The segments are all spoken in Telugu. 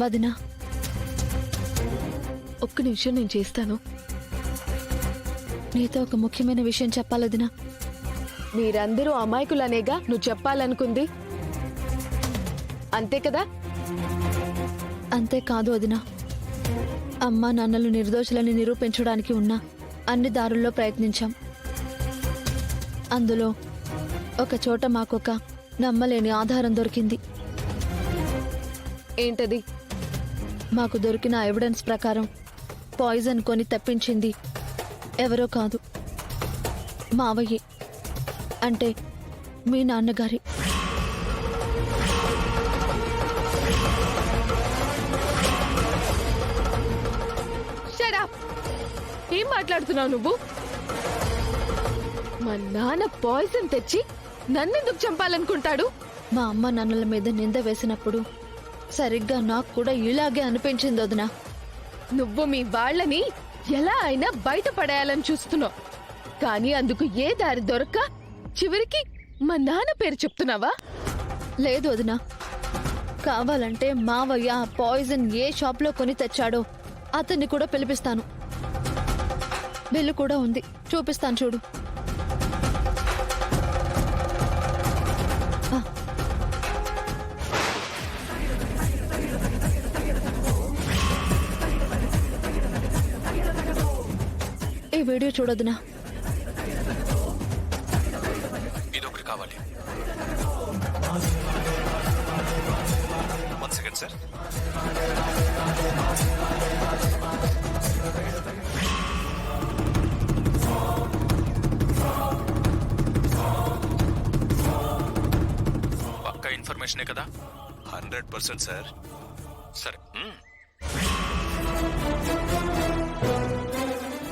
వదినా, ఒక్క నిమిషం నేను చేస్తాను. నీతో ఒక ముఖ్యమైన విషయం చెప్పాలదినా. మీరందరూ అమాయకులనేగా నువ్వు చెప్పాలనుకుంది, అంతే కదా? అంతేకాదు వదినా, అమ్మా నాన్నలు నిర్దోషులని నిరూపించడానికి ఉన్న అన్ని దారుల్లో ప్రయత్నించాం. అందులో ఒక చోట మాకొక నమ్మలేని ఆధారం దొరికింది. ఏంటది? మాకు దొరికిన ఎవిడెన్స్ ప్రకారం పాయిజన్ కొని తప్పించింది ఎవరో కాదు, మావయ్యే, అంటే మీ నాన్నగారి. Shut up! ఏం మాట్లాడుతున్నావు నువ్వు? మా నాన్న పాయిజన్ తెచ్చి నన్నెందుకు చంపాలనుకుంటాడు? మా అమ్మ నాన్నల మీద నింద వేసినప్పుడు సరిగ్గా నాకు కూడా ఇలాగే అనిపించింది వదినా. నువ్వు మీ వాళ్ళని ఎలా అయినా బయటపడేయాలని చూస్తున్నావు, కానీ అందుకు ఏ దారి దొరక్క చివరికి మా నాన్న పేరు చెప్తున్నావా? లేదు వదినా, కావాలంటే మావయ్య ఆ పాయిజన్ ఏ షాప్లో కొని తెచ్చాడో అతన్ని కూడా పిలిపిస్తాను. బిల్లు కూడా ఉంది, చూపిస్తాను చూడు. ఆ, ఈ వీడియో చూడొద్దునా. ఇదొకటి కావాలి. 1 సెకండ్ సార్. పక్కా ఇన్ఫర్మేషనే కదా? 100% సార్. సరే.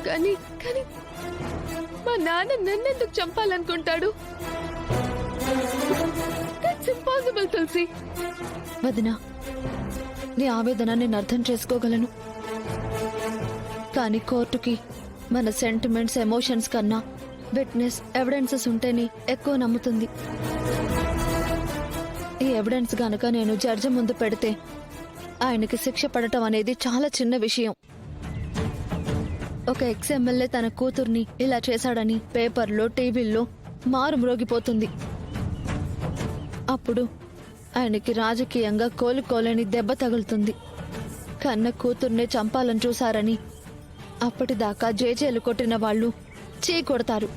కానీ కానీ మా నాన్న నన్నెందుకు చంపాలనుకుంటాడు? దట్స్ ఇంపాసిబుల్ తులసి. వదినా, నీ ఆవేదన నేను అర్థం చేసుకోగలను. కానీ కోర్టుకి మన సెంటిమెంట్స్, ఎమోషన్స్ కన్నా విట్నెస్, ఎవిడెన్సెస్ ఉంటేనే ఎక్కువ నమ్ముతుంది. ఈ ఎవిడెన్స్ గనక నేను జడ్జి ముందు పెడితే ఆయనకి శిక్ష పడటం అనేది చాలా చిన్న విషయం. ఒక ఎక్స్-ఎమ్మెల్యే తన కూతుర్ని ఇలా చేశాడని పేపర్లో, టీవీల్లో మారుమ్రోగిపోతుంది. అప్పుడు ఆయనకి రాజకీయంగా కోలుకోలేని దెబ్బ తగులుతుంది. కన్న కూతుర్నే చంపాలని చూశారని అప్పటిదాకా జేజేలు కొట్టిన వాళ్ళు చీ కొడతారు.